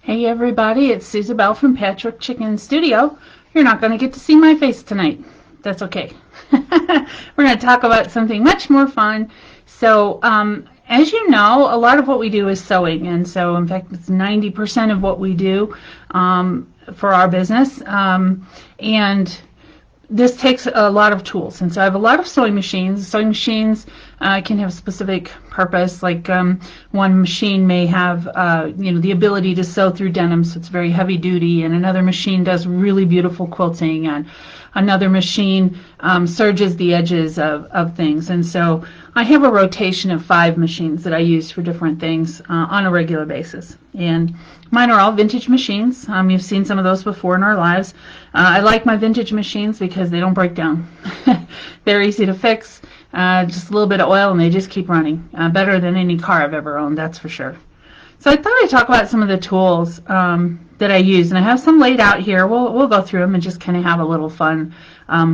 Hey everybody, it's Susie Bell from Patrick Chicken Studio. You're not going to get to see my face tonight. That's okay. We're going to talk about something much more fun. So, as you know, a lot of what we do is sewing, and so in fact it's 90% of what we do for our business. And this takes a lot of tools, and so I have a lot of sewing machines. Sewing machines can have specific purpose, like one machine may have the ability to sew through denim, so it's very heavy duty, and another machine does really beautiful quilting, and another machine serges the edges of things. And so I have a rotation of 5 machines that I use for different things on a regular basis. And mine are all vintage machines. You've seen some of those before in our lives. I like my vintage machines because they don't break down. They're easy to fix, just a little bit of oil and they just keep running. Better than any car I've ever owned, that's for sure. So I thought I'd talk about some of the tools that I use, and I have some laid out here. We'll go through them and just kind of have a little fun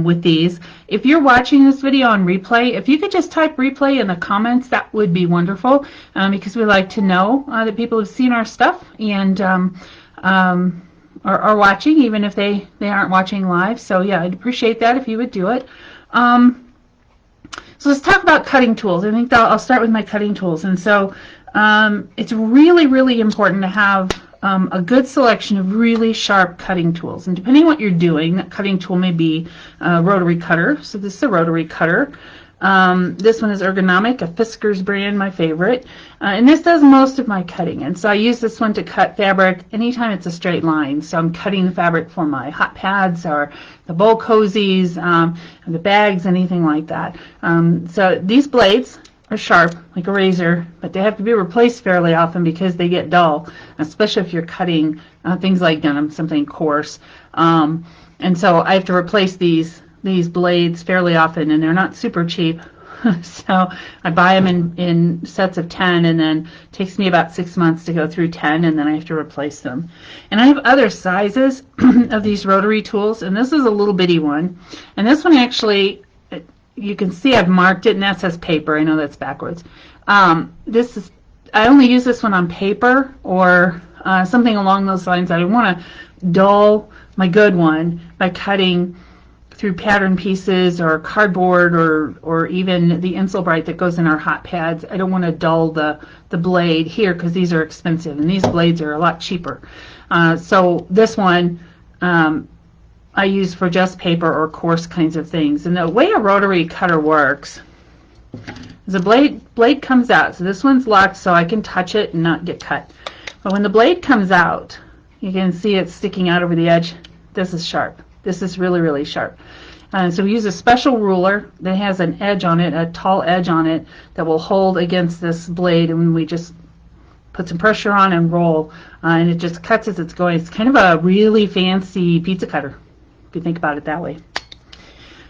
with these. If you're watching this video on replay, if you could just type replay in the comments, that would be wonderful, because we like to know that people have seen our stuff and are watching, even if they aren't watching live. So yeah, I'd appreciate that if you would do it. So let's talk about cutting tools. I think I'll start with my cutting tools. And so it's really, really important to have a good selection of really sharp cutting tools. And depending on what you're doing, that cutting tool may be a rotary cutter. So this is a rotary cutter. This one is Ergonomic, a Fiskars brand, my favorite. And this does most of my cutting. And so I use this one to cut fabric anytime it's a straight line. So I'm cutting the fabric for my hot pads or the bowl cozies, the bags, anything like that. So these blades are sharp like a razor, but they have to be replaced fairly often because they get dull, especially if you're cutting things like denim, something coarse. And so I have to replace these blades fairly often, and they're not super cheap. So I buy them in sets of 10, and then it takes me about 6 months to go through 10, and then I have to replace them. And I have other sizes of these rotary tools, and this is a little bitty one. And this one actually, you can see I've marked it, and that says paper. I know that's backwards. I only use this one on paper or something along those lines. I want to dull my good one by cutting through pattern pieces or cardboard or even the Insulbrite that goes in our hot pads. I don't want to dull the blade here because these are expensive, and these blades are a lot cheaper. So this one I use for just paper or coarse kinds of things. And the way a rotary cutter works is the blade comes out. So this one's locked so I can touch it and not get cut. But when the blade comes out, you can see it sticking out over the edge. This is sharp. This is really, really sharp. So we use a special ruler that has an edge on it, a tall edge on it, that will hold against this blade, and we just put some pressure on and roll, and it just cuts as it's going. It's kind of a really fancy pizza cutter, if you think about it that way.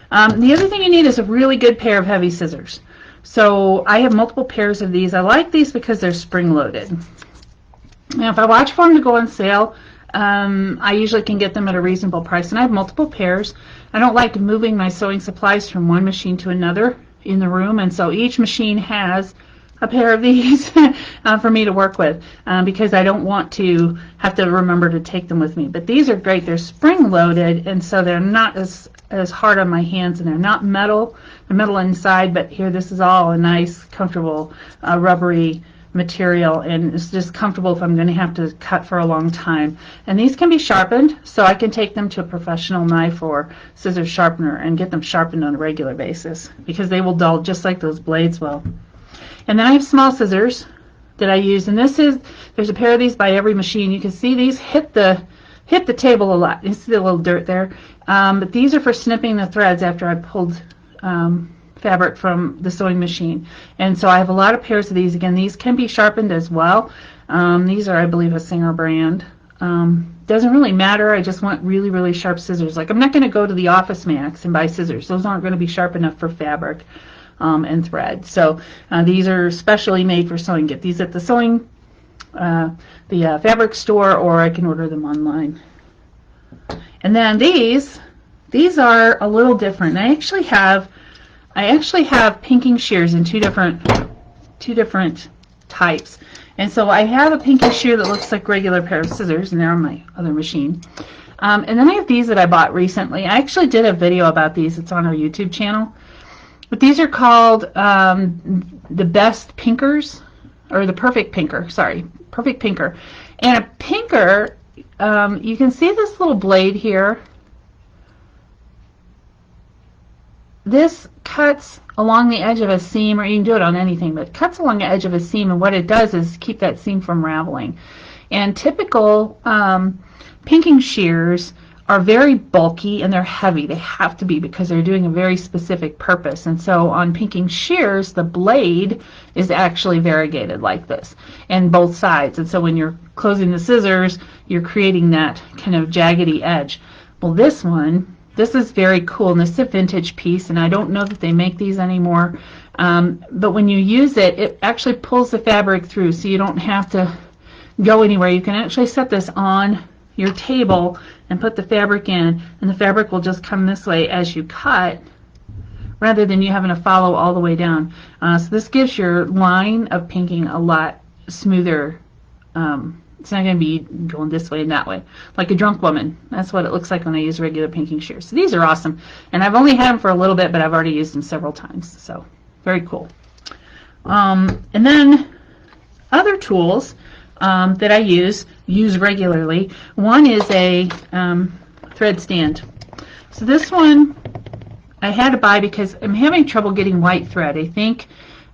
The other thing you need is a really good pair of heavy scissors. So I have multiple pairs of these. I like these because they're spring-loaded. Now, if I watch for them to go on sale, I usually can get them at a reasonable price, and I have multiple pairs. I don't like moving my sewing supplies from one machine to another in the room, and so each machine has a pair of these for me to work with, because I don't want to have to remember to take them with me. But these are great. They're spring-loaded, and so they're not as hard on my hands, and they're not metal. They're metal inside, but here this is all a nice, comfortable, rubbery material, and it's just comfortable if I'm going to have to cut for a long time. And these can be sharpened, so I can take them to a professional knife or scissors sharpener and get them sharpened on a regular basis, because they will dull just like those blades will. And then I have small scissors that I use, and there's a pair of these by every machine. You can see these hit the table a lot. You see the little dirt there, but these are for snipping the threads after I pulled fabric from the sewing machine. And so I have a lot of pairs of these. Again, these can be sharpened as well. These are, I believe, a Singer brand. Doesn't really matter. I just want really, really sharp scissors. Like, I'm not going to go to the Office Max and buy scissors. Those aren't going to be sharp enough for fabric and thread. So these are specially made for sewing. Get these at the the fabric store, or I can order them online. And then these are a little different. I actually have pinking shears in two different types. And so I have a pinky shear that looks like a regular pair of scissors, and they're on my other machine. And then I have these that I bought recently. I actually did a video about these. It's on our YouTube channel. But these are called the Best Pinkers, or the Perfect Pinker, sorry, Perfect Pinker. And a pinker, you can see this little blade here. This cuts along the edge of a seam, or you can do it on anything, but it cuts along the edge of a seam, and what it does is keep that seam from raveling. And typical pinking shears are very bulky and they're heavy. They have to be, because they're doing a very specific purpose. And so on pinking shears, the blade is actually variegated like this, and both sides. And so when you're closing the scissors, you're creating that kind of jaggedy edge. Well, this one, this is very cool, and this is a vintage piece, and I don't know that they make these anymore. But when you use it, it actually pulls the fabric through, so you don't have to go anywhere. You can actually set this on your table and put the fabric in, and the fabric will just come this way as you cut, rather than you having to follow all the way down. So this gives your line of pinking a lot smoother. It's not going to be going this way and that way, like a drunk woman. That's what it looks like when I use regular pinking shears. So these are awesome, and I've only had them for a little bit, but I've already used them several times, so very cool. And then other tools that I use regularly. One is a thread stand. So this one I had to buy because I'm having trouble getting white thread. I think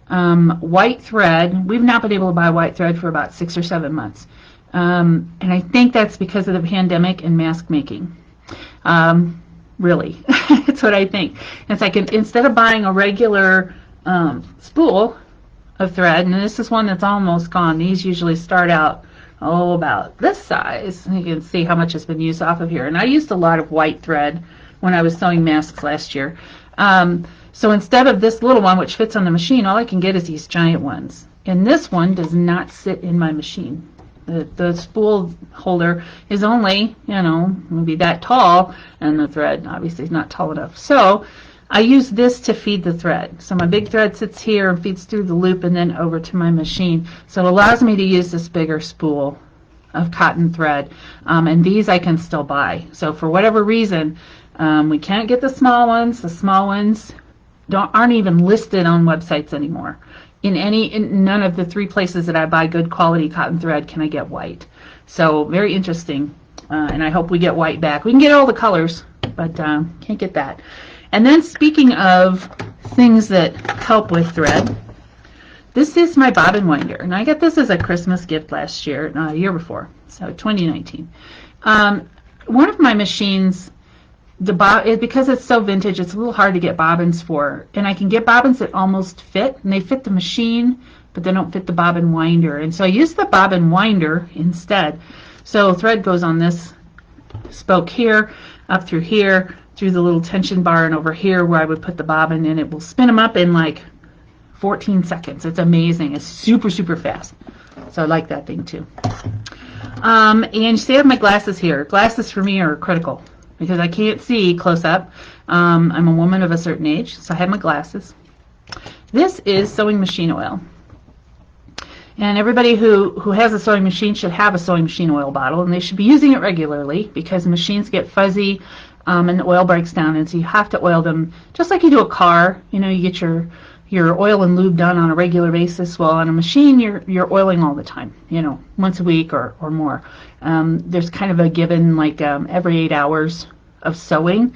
white thread, we've not been able to buy white thread for about 6 or 7 months. And I think that's because of the pandemic and mask making. Really, that's what I think. It's like instead of buying a regular spool of thread, and this is one that's almost gone. These usually start out about this size. You can see how much has been used off of here. And I used a lot of white thread when I was sewing masks last year. So instead of this little one, which fits on the machine, all I can get is these giant ones. And this one does not sit in my machine. The spool holder is only, maybe that tall, and the thread obviously is not tall enough. So I use this to feed the thread. So my big thread sits here and feeds through the loop and then over to my machine. So it allows me to use this bigger spool of cotton thread. And these I can still buy. So for whatever reason, we can't get the small ones. The small ones aren't even listed on websites anymore. In none of the 3 places that I buy good quality cotton thread can I get white. So very interesting. And I hope we get white back. We can get all the colors, but can't get that. And then speaking of things that help with thread, this is my bobbin winder. And I got this as a Christmas gift last year, year before, so 2019. One of my machines, because it's so vintage, it's a little hard to get bobbins for. And I can get bobbins that almost fit, and they fit the machine, but they don't fit the bobbin winder. And so I use the bobbin winder instead. So thread goes on this spoke here, up through here, through the little tension bar, and over here where I would put the bobbin, and it will spin them up in like 14 seconds. It's amazing. It's super, super fast. So I like that thing too. And you see I have my glasses here. Glasses for me are critical because I can't see close up. I'm a woman of a certain age, so I have my glasses. This is sewing machine oil. And everybody who has a sewing machine should have a sewing machine oil bottle, and they should be using it regularly because machines get fuzzy and the oil breaks down, and so you have to oil them just like you do a car. You get your oil and lube done on a regular basis. Well, on a machine, you're oiling all the time, once a week or more. There's kind of a given, like every 8 hours of sewing,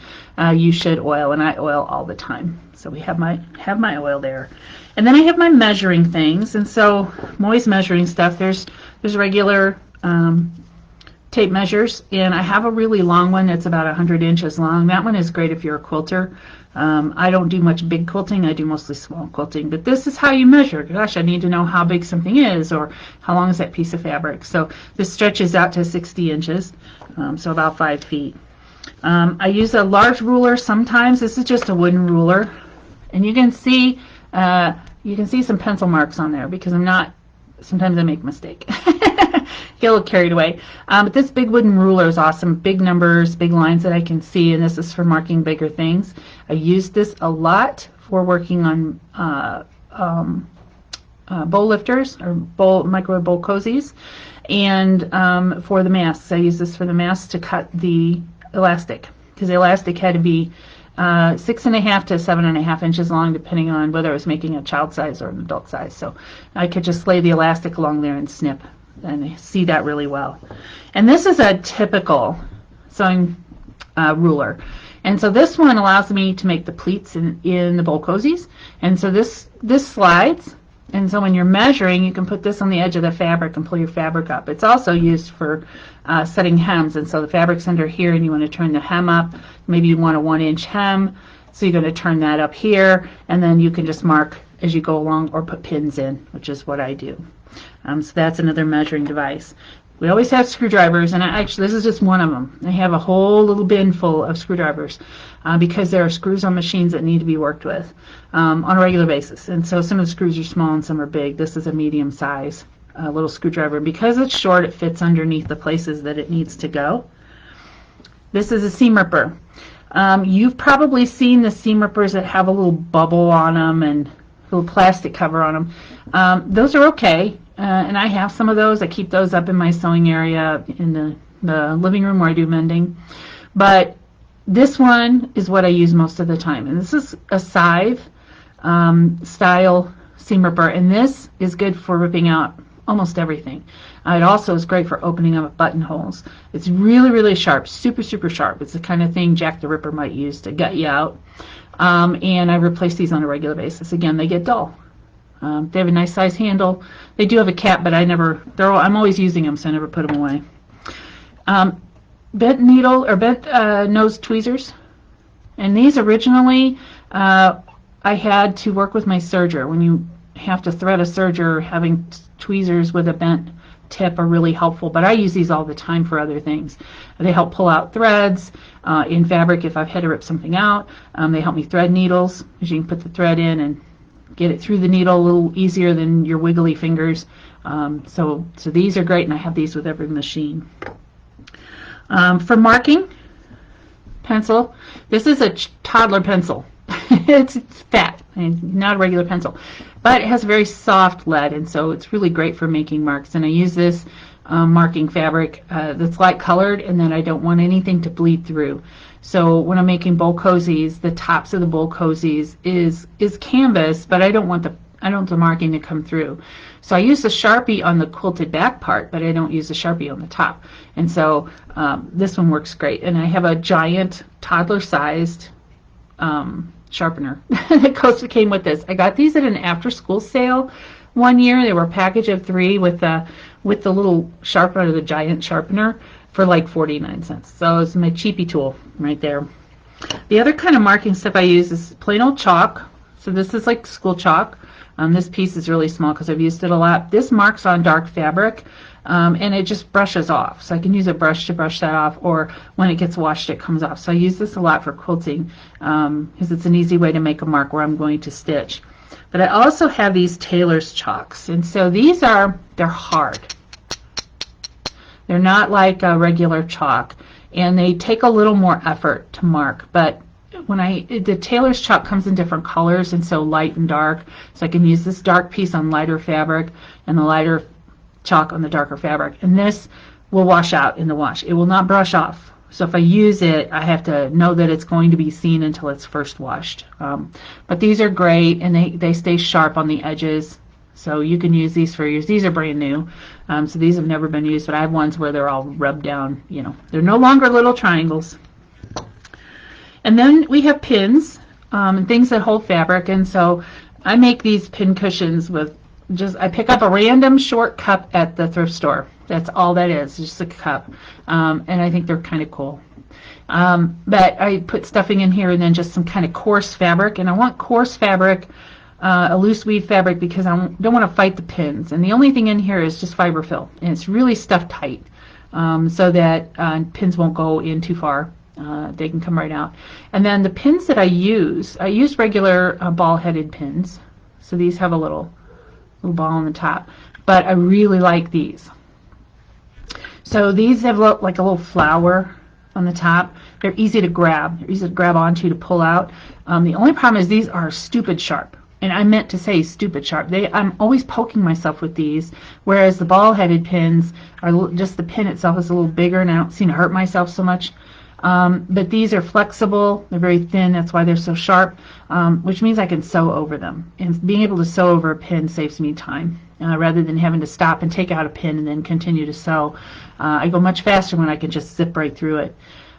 you should oil, and I oil all the time. So we have my oil there. And then I have my measuring things, and so I'm always measuring stuff. There's regular tape measures, and I have a really long one that's about 100 inches long. That one is great if you're a quilter. I don't do much big quilting. I do mostly small quilting, but this is how you measure. Gosh, I need to know how big something is, or how long is that piece of fabric. So this stretches out to 60 inches, so about 5 feet. I use a large ruler sometimes. This is just a wooden ruler, and you can see some pencil marks on there because sometimes I make a mistake. Get a little carried away. But this big wooden ruler is awesome. Big numbers, big lines that I can see, and this is for marking bigger things. I use this a lot for working on bowl lifters or microwave bowl cozies, and for the masks. I use this for the masks to cut the elastic, because the elastic had to be 6.5 to 7.5 inches long, depending on whether I was making a child size or an adult size. So I could just lay the elastic along there and snip, and I see that really well. And this is a typical sewing ruler. And so this one allows me to make the pleats in the bowl cozies. And so this slides. And so when you're measuring, you can put this on the edge of the fabric and pull your fabric up. It's also used for setting hems. And so the fabric's under here and you want to turn the hem up. Maybe you want a 1-inch hem. So you're going to turn that up here. And then you can just mark as you go along or put pins in, which is what I do. So that's another measuring device. We always have screwdrivers, and actually this is just one of them. I have a whole little bin full of screwdrivers because there are screws on machines that need to be worked with on a regular basis. And so some of the screws are small and some are big. This is a medium size little screwdriver. Because it's short, it fits underneath the places that it needs to go. This is a seam ripper. You've probably seen the seam rippers that have a little bubble on them and a little plastic cover on them. Those are okay. And I have some of those. I keep those up in my sewing area in the living room where I do mending. But this one is what I use most of the time. And this is a scythe style seam ripper. And this is good for ripping out almost everything. It also is great for opening up buttonholes. It's really, really sharp, super, super sharp. It's the kind of thing Jack the Ripper might use to gut you out. And I replace these on a regular basis. Again, they get dull. They have a nice size handle. They do have a cap, but I'm always using them, so I never put them away. Bent needle or bent nose tweezers. And these originally, I had to work with my serger. When you have to thread a serger, having tweezers with a bent tip are really helpful, but I use these all the time for other things. They help pull out threads in fabric if I've had to rip something out. They help me thread needles, because you can put the thread in and get it through the needle a little easier than your wiggly fingers. So these are great, and I have these with every machine. For marking, pencil. This is a toddler pencil. It's fat and not a regular pencil, but it has very soft lead, and so it's really great for making marks. And I use this marking fabric that's light colored, and then I don't want anything to bleed through. So when I'm making bowl cozies, the tops of the bowl cozies is canvas, but I don't want the marking to come through. So I use the Sharpie on the quilted back part, but I don't use the Sharpie on the top. And so this one works great. And I have a giant toddler-sized sharpener that came with this. I got these at an after-school sale one year. They were a package of 3 with the little sharpener, the giant sharpener, for like 49 cents. So it's my cheapy tool right there. The other kind of marking stuff I use is plain old chalk. So this is like school chalk. This piece is really small because I've used it a lot. This marks on dark fabric, and it just brushes off. So I can use a brush to brush that off, or when it gets washed, it comes off. So I use this a lot for quilting because it's an easy way to make a mark where I'm going to stitch. But I also have these Taylor's chalks, and so they're hard. They're not like a regular chalk, and they take a little more effort to mark. But the Taylor's chalk comes in different colors, and so light and dark. So I can use this dark piece on lighter fabric and the lighter chalk on the darker fabric. And this will wash out in the wash. It will not brush off. So if I use it, I have to know that it's going to be seen until it's first washed. But these are great, and they stay sharp on the edges. So you can use these for years. These are brand new. So these have never been used, but I have ones where they're all rubbed down. You know, they're no longer little triangles. And then we have pins and things that hold fabric. And so I make these pin cushions with I pick up a random short cup at the thrift store. That's all that is, just a cup. And I think they're kind of cool. But I put stuffing in here and then just some kind of coarse fabric. And I want coarse fabric, a loose weave fabric, because I don't want to fight the pins. And the only thing in here is just fiber fill. And it's really stuffed tight so that pins won't go in too far. They can come right out. And then the pins that I use regular ball-headed pins. So these have a little ball on the top. But I really like these. So these have like a little flower on the top. They're easy to grab. They're easy to grab onto to pull out. The only problem is these are stupid sharp. and I meant to say stupid sharp. I'm always poking myself with these, whereas the ball-headed pins are just the pin itself is a little bigger, and I don't seem to hurt myself so much. But these are flexible. They're very thin. That's why they're so sharp, which means I can sew over them. And being able to sew over a pin saves me time rather than having to stop and take out a pin and then continue to sew. I go much faster when I can just zip right through it.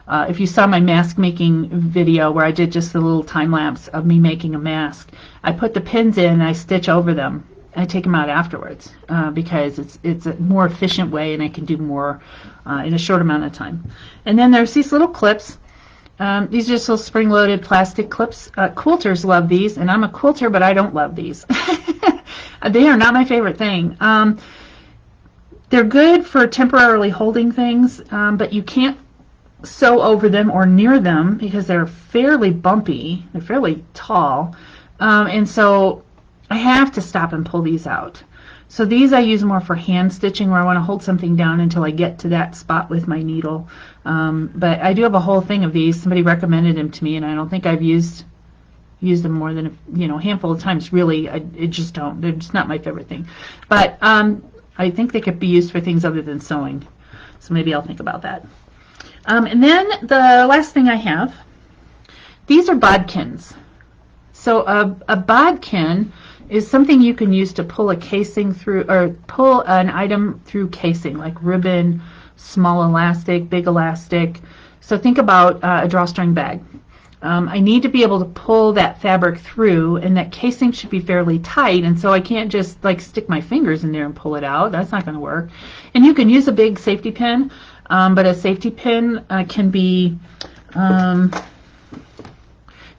If you saw my mask making video where I did just a little time lapse of me making a mask, I put the pins in and I stitch over them. I take them out afterwards because it's a more efficient way, and I can do more in a short amount of time. And then there's these little clips. These are just little spring-loaded plastic clips. Quilters love these, and I'm a quilter, but I don't love these. They are not my favorite thing. They're good for temporarily holding things, but you can't sew over them or near them because they're fairly bumpy. They're fairly tall, and so I have to stop and pull these out. So these I use more for hand stitching, where I want to hold something down until I get to that spot with my needle. But I do have a whole thing of these. Somebody recommended them to me, and I don't think I've used them more than a handful of times. Really, it just don't. They're just not my favorite thing. But I think they could be used for things other than sewing. So maybe I'll think about that. And then the last thing I have, these are bodkins. So a bodkin is something you can use to pull a casing through, or pull an item through casing, like ribbon, small elastic, big elastic. So think about a drawstring bag. I need to be able to pull that fabric through, and that casing should be fairly tight, and so I can't just like stick my fingers in there and pull it out. That's not going to work. And you can use a big safety pin, but a safety pin can be, the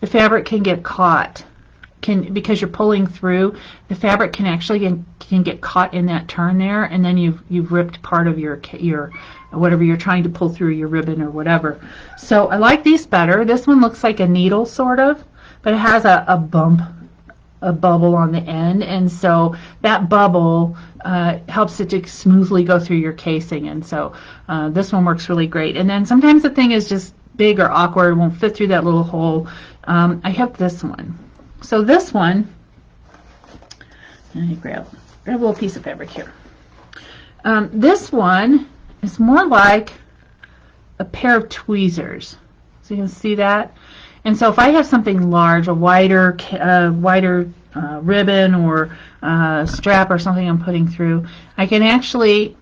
fabric can get caught. Because you're pulling through, the fabric can actually get caught in that turn there, and then you've ripped part of your whatever you're trying to pull through, your ribbon or whatever. So I like these better. This one looks like a needle sort of, but it has a bubble on the end, and so that bubble helps it to smoothly go through your casing, and so this one works really great. And then sometimes the thing is just big or awkward, won't fit through that little hole. I have this one. So this one, let me grab a little piece of fabric here. This one is more like a pair of tweezers. So you can see that. And so if I have something large, a wider ribbon or strap or something I'm putting through, I can actually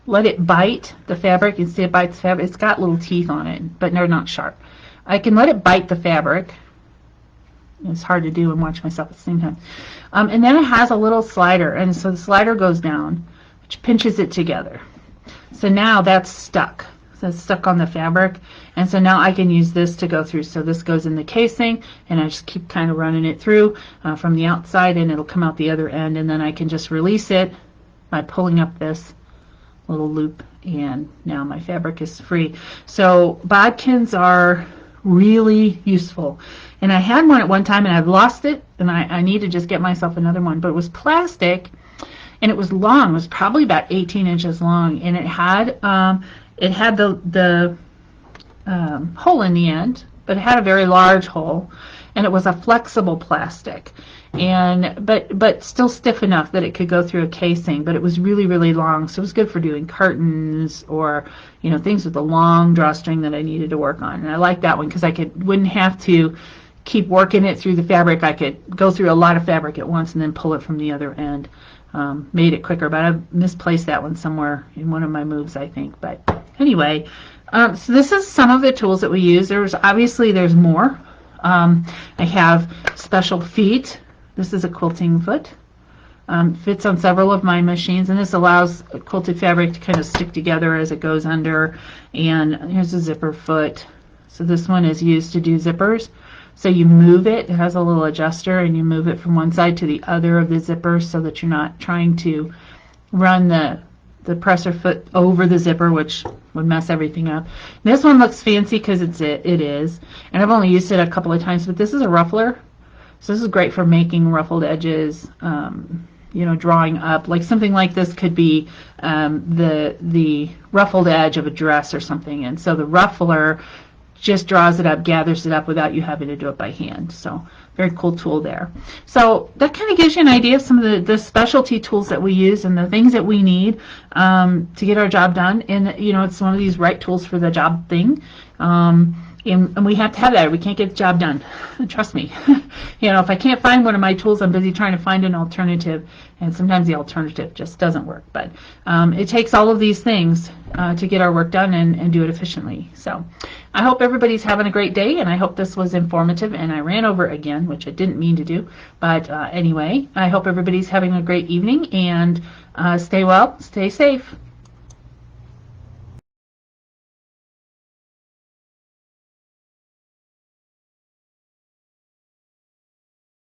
let it bite the fabric. You can see it bites the fabric. It's got little teeth on it, but they're not sharp. I can let it bite the fabric. It's hard to do and watch myself at the same time. And then it has a little slider, and so the slider goes down, which pinches it together. So now that's stuck. So it's stuck on the fabric, and so now I can use this to go through. So this goes in the casing, and I just keep kind of running it through from the outside, and it'll come out the other end, and then I can just release it by pulling up this little loop, and now my fabric is free. So bodkins are really useful. And I had one at one time, and I've lost it, and I need to just get myself another one. But it was plastic, and it was long. It was probably about 18 inches long, and it had the hole in the end, but it had a very large hole, and it was a flexible plastic, and but still stiff enough that it could go through a casing. But it was really, really long, so it was good for doing curtains or things with a long drawstring that I needed to work on. And I like that one because I wouldn't have to keep working it through the fabric. I could go through a lot of fabric at once and then pull it from the other end. Made it quicker, but I've misplaced that one somewhere in one of my moves, I think. But anyway, so this is some of the tools that we use. There's more. I have special feet. This is a quilting foot. Fits on several of my machines, and this allows quilted fabric to kind of stick together as it goes under. And here's a zipper foot. So this one is used to do zippers. So you move it. It has a little adjuster, and you move it from one side to the other of the zipper so that you're not trying to run the presser foot over the zipper, which would mess everything up. This one looks fancy because it is, and I've only used it a couple of times, but this is a ruffler. So this is great for making ruffled edges, drawing up. Like something like this could be the ruffled edge of a dress or something, and so the ruffler just draws it up, gathers it up without you having to do it by hand. So very cool tool there. So that kind of gives you an idea of some of the specialty tools that we use and the things that we need to get our job done. And you know, it's one of these right tools for the job thing. And we have to have that. We can't get the job done. Trust me. You know, if I can't find one of my tools, I'm busy trying to find an alternative, and sometimes the alternative just doesn't work. But it takes all of these things to get our work done and do it efficiently. So I hope everybody's having a great day, and I hope this was informative. And I ran over again, which I didn't mean to do. But anyway, I hope everybody's having a great evening, and stay well, stay safe.